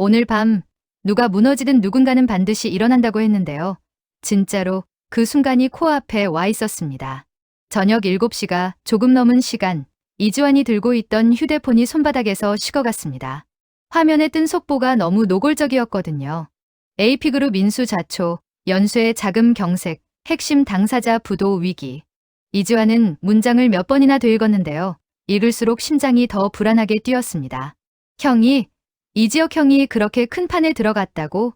오늘 밤 누가 무너지든 누군가는 반드시 일어난다고 했는데요. 진짜로 그 순간이 코앞에 와 있었습니다. 저녁 7시가 조금 넘은 시간, 이지환이 들고 있던 휴대폰이 손바닥에서 식어갔습니다. 화면에 뜬 속보가 너무 노골적이었거든요. AP그룹 인수 자초, 연쇄 자금 경색, 핵심 당사자 부도 위기. 이지환은 문장을 몇 번이나 되읽었는데요. 읽을수록 심장이 더 불안하게 뛰었습니다. 형이, 이지혁 형이 그렇게 큰 판에 들어갔다고?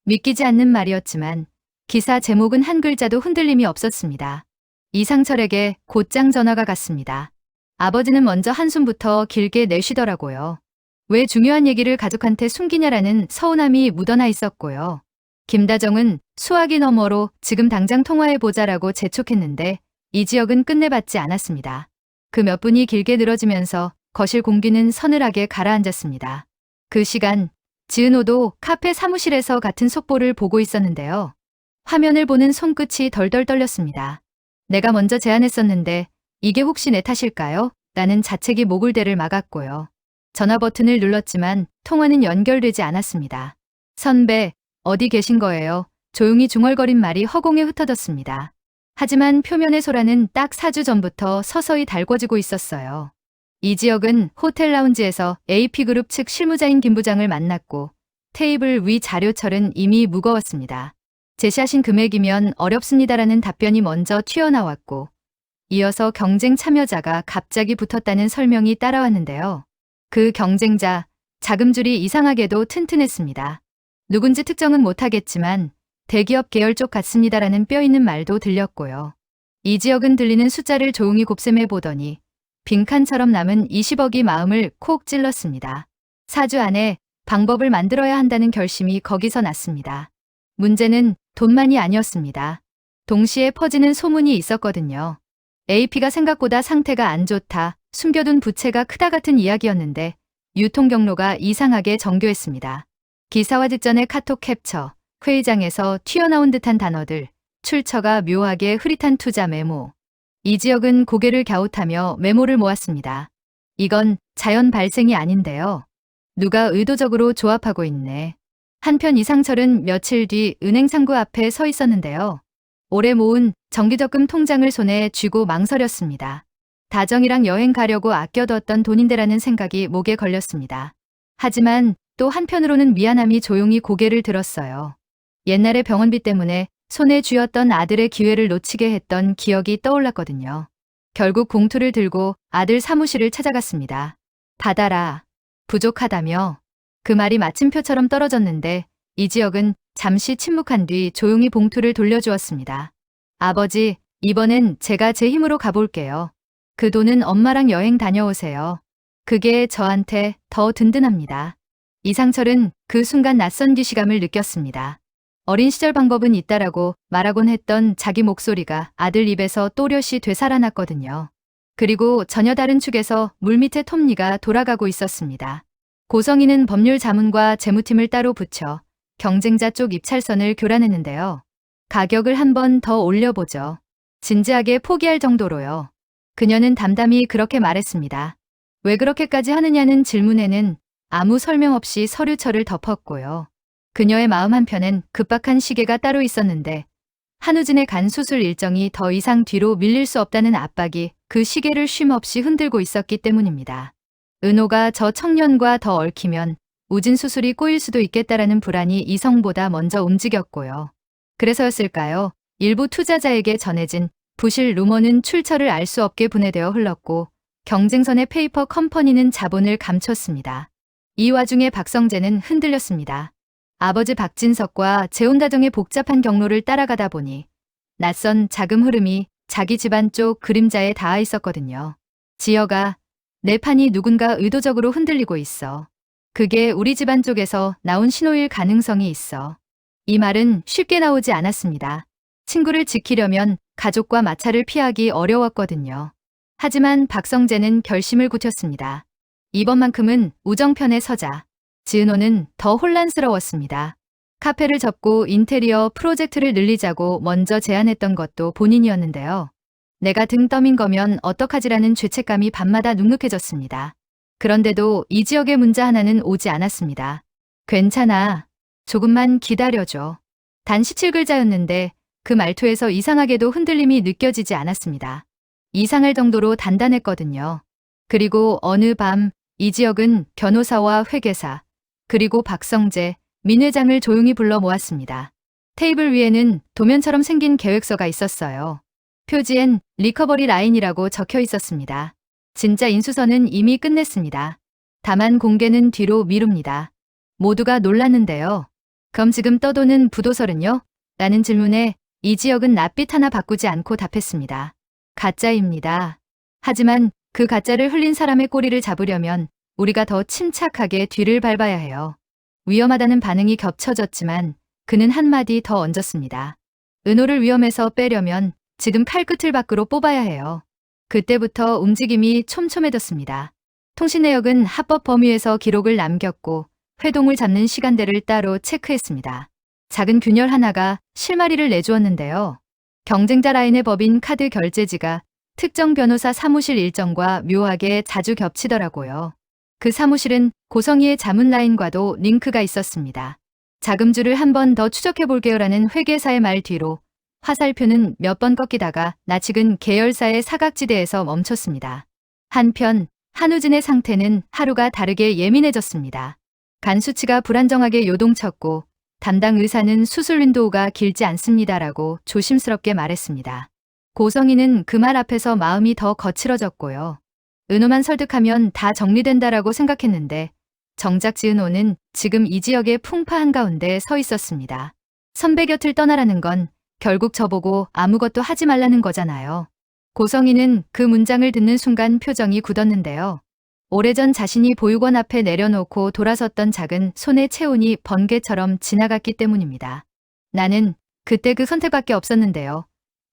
믿기지 않는 말이었지만 기사 제목은 한 글자도 흔들림이 없었습니다. 이상철에게 곧장 전화가 갔습니다. 아버지는 먼저 한숨부터 길게 내쉬더라고요. 왜 중요한 얘기를 가족한테 숨기냐라는 서운함이 묻어나 있었고요. 김다정은 수화기 너머로 지금 당장 통화해보자라고 재촉했는데 이지혁은 끝내받지 않았습니다. 그 몇 분이 길게 늘어지면서 거실 공기는 서늘하게 가라앉았습니다. 그 시간 지은호도 카페 사무실에서 같은 속보를 보고 있었는데요. 화면을 보는 손끝이 덜덜 떨렸습니다. 내가 먼저 제안했었는데 이게 혹시 내 탓일까요? 라는 자책이 목울대를 막았고요. 전화 버튼을 눌렀지만 통화는 연결되지 않았습니다. 선배, 어디 계신 거예요? 조용히 중얼거린 말이 허공에 흩어졌습니다. 하지만 표면의 소라는 딱 4주 전부터 서서히 달궈지고 있었어요. 이지혁은 호텔 라운지에서 AP그룹 측 실무자인 김 부장을 만났고 테이블 위 자료철은 이미 무거웠습니다. 제시하신 금액이면 어렵습니다라는 답변이 먼저 튀어나왔고 이어서 경쟁 참여자가 갑자기 붙었다는 설명이 따라왔는데요. 그 경쟁자, 자금줄이 이상하게도 튼튼했습니다. 누군지 특정은 못하겠지만 대기업 계열 쪽 같습니다라는 뼈있는 말도 들렸고요. 이지혁은 들리는 숫자를 조용히 곱셈해 보더니 빈칸처럼 남은 20억이 마음을 콕 찔렀습니다. 4주 안에 방법을 만들어야 한다는 결심이 거기서 났습니다. 문제는 돈만이 아니었습니다. 동시에 퍼지는 소문이 있었거든요. AP가 생각보다 상태가 안 좋다, 숨겨둔 부채가 크다 같은 이야기였는데 유통 경로가 이상하게 정교했습니다. 기사화 직전의 카톡 캡처, 회의장에서 튀어나온 듯한 단어들, 출처가 묘하게 흐릿한 투자 메모. 이지혁은 고개를 갸웃하며 메모를 모았습니다. 이건 자연 발생이 아닌데요. 누가 의도적으로 조합하고 있네. 한편 이상철은 며칠 뒤 은행 창구 앞에 서 있었는데요. 올해 모은 정기적금 통장을 손에 쥐고 망설였습니다. 다정이랑 여행 가려고 아껴뒀던 돈인데라는 생각이 목에 걸렸습니다. 하지만 또 한편으로는 미안함이 조용히 고개를 들었어요. 옛날에 병원비 때문에 손에 쥐었던 아들의 기회를 놓치게 했던 기억이 떠올랐거든요. 결국 봉투를 들고 아들 사무실을 찾아갔습니다. 받아라. 부족하다며. 그 말이 마침표처럼 떨어졌는데 이지혁은 잠시 침묵한 뒤 조용히 봉투를 돌려주었습니다. 아버지, 이번엔 제가 제 힘으로 가볼게요. 그 돈은 엄마랑 여행 다녀오세요. 그게 저한테 더 든든합니다. 이상철은 그 순간 낯선 기시감을 느꼈습니다. 어린 시절 방법은 있다라고 말하곤 했던 자기 목소리가 아들 입에서 또렷이 되살아났거든요. 그리고 전혀 다른 축에서 물밑의 톱니가 돌아가고 있었습니다. 고성희는 법률 자문과 재무팀을 따로 붙여 경쟁자 쪽 입찰선을 교란했는데요. 가격을 한 번 더 올려보죠. 진지하게 포기할 정도로요. 그녀는 담담히 그렇게 말했습니다. 왜 그렇게까지 하느냐는 질문에는 아무 설명 없이 서류철을 덮었고요. 그녀의 마음 한편엔 급박한 시계가 따로 있었는데 한우진의 간 수술 일정이 더 이상 뒤로 밀릴 수 없다는 압박이 그 시계를 쉼없이 흔들고 있었기 때문입니다. 은호가 저 청년과 더 얽히면 우진 수술이 꼬일 수도 있겠다라는 불안이 이성보다 먼저 움직였고요. 그래서였을까요? 일부 투자자에게 전해진 부실 루머는 출처를 알 수 없게 분해되어 흘렀고 경쟁선의 페이퍼 컴퍼니는 자본을 감췄습니다. 이 와중에 박성재는 흔들렸습니다. 아버지 박진석과 재혼다정의 복잡한 경로를 따라가다 보니 낯선 자금 흐름이 자기 집안 쪽 그림자에 닿아 있었거든요. 지혁아, 내 판이 누군가 의도적으로 흔들리고 있어. 그게 우리 집안 쪽에서 나온 신호일 가능성이 있어. 이 말은 쉽게 나오지 않았습니다. 친구를 지키려면 가족과 마찰을 피하기 어려웠거든요. 하지만 박성재는 결심을 굳혔습니다. 이번만큼은 우정편에 서자. 지은호는 더 혼란스러웠습니다. 카페를 접고 인테리어 프로젝트를 늘리자고 먼저 제안했던 것도 본인이었는데요. 내가 등 떠민 거면 어떡하지라는 죄책감이 밤마다 눅눅해졌습니다. 그런데도 이 지역의 문자 하나는 오지 않았습니다. 괜찮아. 조금만 기다려줘. 단 17글자였는데 그 말투에서 이상하게도 흔들림이 느껴지지 않았습니다. 이상할 정도로 단단했거든요. 그리고 어느 밤 이지혁은 변호사와 회계사, 그리고 박성재, 민 회장을 조용히 불러 모았습니다. 테이블 위에는 도면처럼 생긴 계획서가 있었어요. 표지엔 리커버리 라인이라고 적혀 있었습니다. 진짜 인수선은 이미 끝냈습니다. 다만 공개는 뒤로 미룹니다. 모두가 놀랐는데요. 그럼 지금 떠도는 부도설은요? 라는 질문에 이지혁은 낯빛 하나 바꾸지 않고 답했습니다. 가짜입니다. 하지만 그 가짜를 흘린 사람의 꼬리를 잡으려면 우리가 더 침착하게 뒤를 밟아야 해요. 위험하다는 반응이 겹쳐졌지만 그는 한마디 더 얹었습니다. 은호를 위험에서 빼려면 지금 팔끝을 밖으로 뽑아야 해요. 그때부터 움직임이 촘촘해졌습니다. 통신 내역은 합법 범위에서 기록을 남겼고 회동을 잡는 시간대를 따로 체크했습니다. 작은 균열 하나가 실마리를 내주었는데요. 경쟁자 라인의 법인 카드 결제지가 특정 변호사 사무실 일정과 묘하게 자주 겹치더라고요. 그 사무실은 고성희의 자문 라인과도 링크가 있었습니다. 자금줄을 한 번 더 추적해볼게요라는 회계사의 말 뒤로 화살표는 몇 번 꺾이다가 낯익은 계열사의 사각지대에서 멈췄습니다. 한편 한우진의 상태는 하루가 다르게 예민해졌습니다. 간 수치가 불안정하게 요동쳤고 담당 의사는 수술 윈도우가 길지 않습니다라고 조심스럽게 말했습니다. 고성희는 그 말 앞에서 마음이 더 거칠어졌고요. 은호만 설득하면 다 정리된다라고 생각했는데 정작 지은호는 지금 이 지역의 풍파 한가운데 서 있었습니다. 선배 곁을 떠나라는 건 결국 저보고 아무것도 하지 말라는 거잖아요. 고성희는 그 문장을 듣는 순간 표정이 굳었는데요. 오래전 자신이 보육원 앞에 내려놓고 돌아섰던 작은 손의 체온이 번개처럼 지나갔기 때문입니다. 나는 그때 그 선택밖에 없었는데요.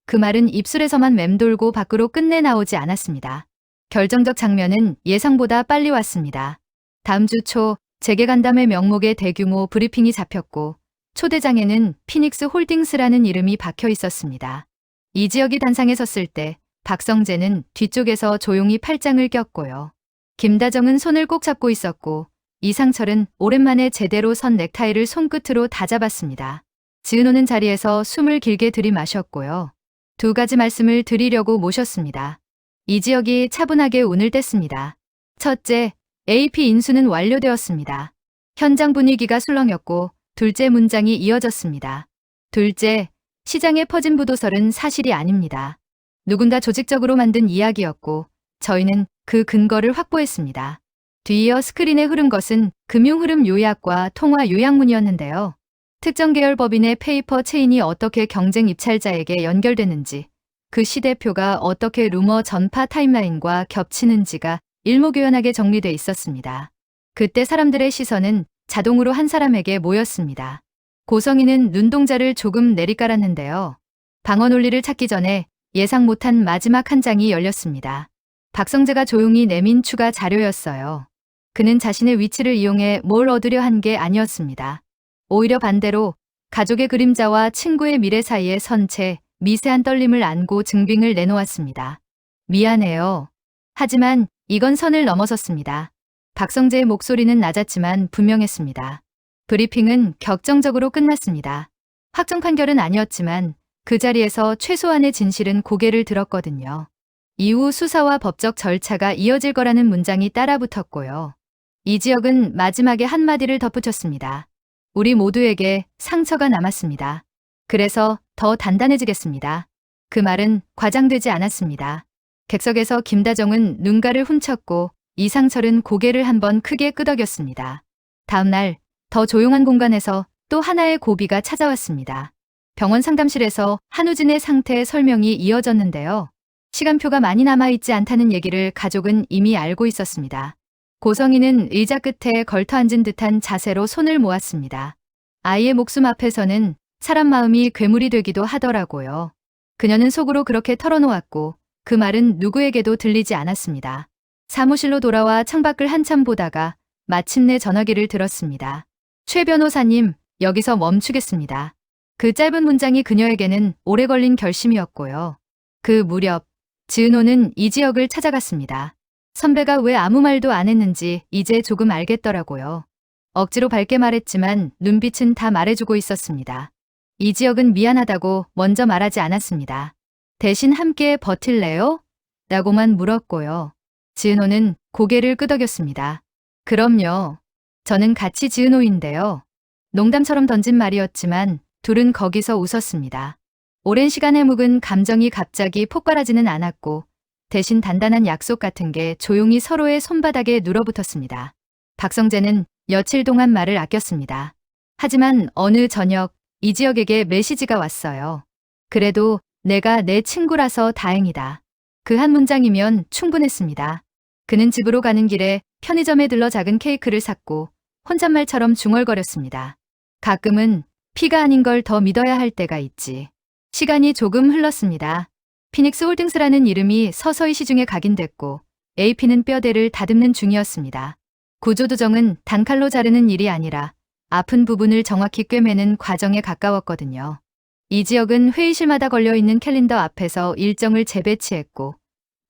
그 말은 입술에서만 맴돌고 밖으로 끝내 나오지 않았습니다. 결정적 장면은 예상보다 빨리 왔습니다. 다음 주 초 재계간담회 명목의 대규모 브리핑이 잡혔고 초대장에는 피닉스 홀딩스라는 이름이 박혀 있었습니다. 이 지역이 단상에 섰을 때 박성재는 뒤쪽에서 조용히 팔짱을 꼈고요. 김다정은 손을 꼭 잡고 있었고 이상철은 오랜만에 제대로 선 넥타이를 손끝으로 다잡았습니다. 지은호는 자리에서 숨을 길게 들이마셨고요. 두 가지 말씀을 드리려고 모셨습니다. 이 지역이 차분하게 운을 뗐습니다. 첫째, AP 인수는 완료되었습니다. 현장 분위기가 술렁였고 둘째 문장이 이어졌습니다. 둘째, 시장에 퍼진 부도설은 사실이 아닙니다. 누군가 조직적으로 만든 이야기였고 저희는 그 근거를 확보했습니다. 뒤이어 스크린에 흐른 것은 금융흐름 요약과 통화 요약문이었는데요. 특정 계열 법인의 페이퍼 체인이 어떻게 경쟁 입찰자에게 연결되는지, 그 시대표가 어떻게 루머 전파 타임라인과 겹치는지가 일목요연하게 정리돼 있었습니다. 그때 사람들의 시선은 자동으로 한 사람에게 모였습니다. 고성희는 눈동자를 조금 내리깔았는데요. 방어 논리를 찾기 전에 예상 못한 마지막 한 장이 열렸습니다. 박성재가 조용히 내민 추가 자료였어요. 그는 자신의 위치를 이용해 뭘 얻으려 한 게 아니었습니다. 오히려 반대로 가족의 그림자와 친구의 미래 사이에 선 채 미세한 떨림을 안고 증빙을 내놓았습니다. 미안해요. 하지만 이건 선을 넘어섰습니다. 박성재의 목소리는 낮았지만 분명했습니다. 브리핑은 격정적으로 끝났습니다. 확정 판결은 아니었지만 그 자리에서 최소한의 진실은 고개를 들었거든요. 이후 수사와 법적 절차가 이어질 거라는 문장이 따라붙었고요. 이 지역은 마지막에 한마디를 덧붙였습니다. 우리 모두에게 상처가 남았습니다. 그래서 더 단단해지겠습니다. 그 말은 과장되지 않았습니다. 객석에서 김다정은 눈가를 훔쳤고 이상철은 고개를 한번 크게 끄덕였습니다. 다음 날 더 조용한 공간에서 또 하나의 고비가 찾아왔습니다. 병원 상담실에서 한우진의 상태 설명이 이어졌는데요. 시간표가 많이 남아있지 않다는 얘기를 가족은 이미 알고 있었습니다. 고성희는 의자 끝에 걸터앉은 듯한 자세로 손을 모았습니다. 아이의 목숨 앞에서는 사람 마음이 괴물이 되기도 하더라고요. 그녀는 속으로 그렇게 털어놓았고 그 말은 누구에게도 들리지 않았습니다. 사무실로 돌아와 창밖을 한참 보다가 마침내 전화기를 들었습니다. 최 변호사님, 여기서 멈추겠습니다. 그 짧은 문장이 그녀에게는 오래 걸린 결심이었고요. 그 무렵 지은호는 이 지역을 찾아갔습니다. 선배가 왜 아무 말도 안 했는지 이제 조금 알겠더라고요. 억지로 밝게 말했지만 눈빛은 다 말해주고 있었습니다. 이지혁은 미안하다고 먼저 말하지 않았습니다. 대신 함께 버틸래요? 라고만 물었고요. 지은호는 고개를 끄덕였습니다. 그럼요. 저는 같이 지은호인데요. 농담처럼 던진 말이었지만 둘은 거기서 웃었습니다. 오랜 시간에 묵은 감정이 갑자기 폭발하지는 않았고 대신 단단한 약속 같은 게 조용히 서로의 손바닥에 눌어붙었습니다. 박성재는 며칠 동안 말을 아꼈습니다. 하지만 어느 저녁 이지혁에게 메시지가 왔어요. 그래도 내가 내 친구라서 다행이다. 그 한 문장이면 충분했습니다. 그는 집으로 가는 길에 편의점에 들러 작은 케이크를 샀고 혼잣말처럼 중얼거렸습니다. 가끔은 피가 아닌 걸 더 믿어야 할 때가 있지. 시간이 조금 흘렀습니다. 피닉스 홀딩스라는 이름이 서서히 시중에 각인됐고 AP는 뼈대를 다듬는 중이었습니다. 구조조정은 단칼로 자르는 일이 아니라 아픈 부분을 정확히 꿰매는 과정에 가까웠거든요. 이지혁은 회의실마다 걸려있는 캘린더 앞에서 일정을 재배치했고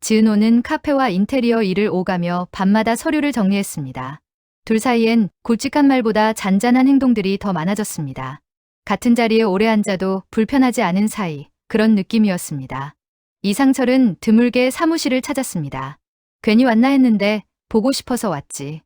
지은호는 카페와 인테리어 일을 오가며 밤마다 서류를 정리했습니다. 둘 사이엔 굵직한 말보다 잔잔한 행동들이 더 많아졌습니다. 같은 자리에 오래 앉아도 불편하지 않은 사이, 그런 느낌이었습니다. 이상철은 드물게 사무실을 찾았습니다. 괜히 왔나 했는데 보고 싶어서 왔지.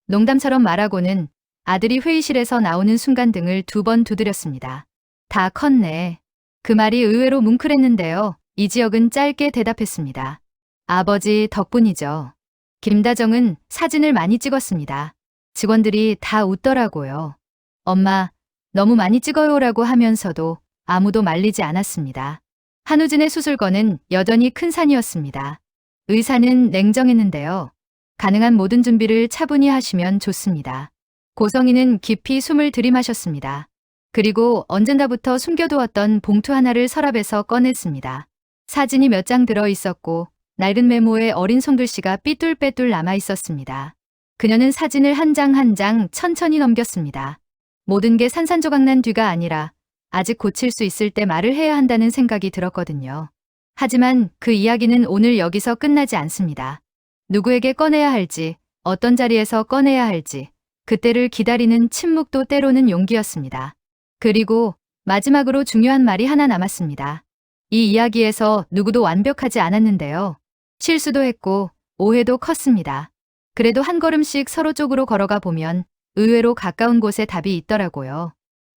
농담처럼 말하고는 아들이 회의실에서 나오는 순간 등을 2번 두드렸습니다. 다 컸네. 그 말이 의외로 뭉클했는데요. 이지혁은 짧게 대답했습니다. 아버지 덕분이죠. 김다정은 사진을 많이 찍었습니다. 직원들이 다 웃더라고요. 엄마, 너무 많이 찍어요라고 하면서도 아무도 말리지 않았습니다. 한우진의 수술건은 여전히 큰 산이었습니다. 의사는 냉정했는데요. 가능한 모든 준비를 차분히 하시면 좋습니다. 고성희는 깊이 숨을 들이마셨습니다. 그리고 언젠가부터 숨겨두었던 봉투 하나를 서랍에서 꺼냈습니다. 사진이 몇 장 들어 있었고 낡은 메모에 어린 손글씨가 삐뚤빼뚤 남아 있었습니다. 그녀는 사진을 한 장 한 장 천천히 넘겼습니다. 모든 게 산산조각난 뒤가 아니라 아직 고칠 수 있을 때 말을 해야 한다는 생각이 들었거든요. 하지만 그 이야기는 오늘 여기서 끝나지 않습니다. 누구에게 꺼내야 할지, 어떤 자리에서 꺼내야 할지, 그때를 기다리는 침묵도 때로는 용기였습니다. 그리고 마지막으로 중요한 말이 하나 남았습니다. 이 이야기에서 누구도 완벽하지 않았는데요. 실수도 했고 오해도 컸습니다. 그래도 한 걸음씩 서로 쪽으로 걸어가 보면 의외로 가까운 곳에 답이 있더라고요.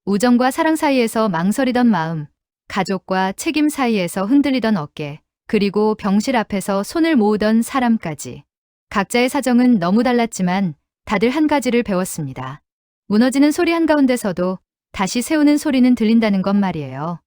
우정과 사랑 사이에서 망설이던 마음, 가족과 책임 사이에서 흔들리던 어깨, 그리고 병실 앞에서 손을 모으던 사람까지. 각자의 사정은 너무 달랐지만 다들 한 가지를 배웠습니다. 무너지는 소리 한가운데서도 다시 세우는 소리는 들린다는 것 말이에요.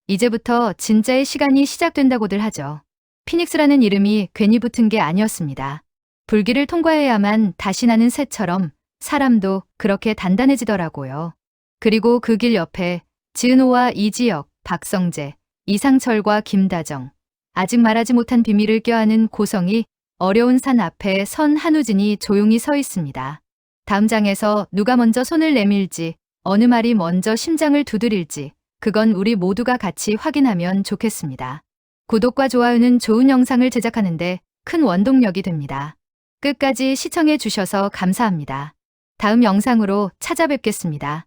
이제부터 진짜의 시간이 시작된다고들 하죠. 피닉스라는 이름이 괜히 붙은 게 아니었습니다. 불길을 통과해야만 다시 나는 새처럼 사람도 그렇게 단단해지더라고요. 그리고 그 길 옆에 지은호와 이지혁, 박성재, 이상철과 김다정, 아직 말하지 못한 비밀을 껴안은 고성이 어려운 산 앞에 선 한우진이 조용히 서 있습니다. 다음 장에서 누가 먼저 손을 내밀지, 어느 말이 먼저 심장을 두드릴지, 그건 우리 모두가 같이 확인하면 좋겠습니다. 구독과 좋아요는 좋은 영상을 제작하는데 큰 원동력이 됩니다. 끝까지 시청해 주셔서 감사합니다. 다음 영상으로 찾아뵙겠습니다.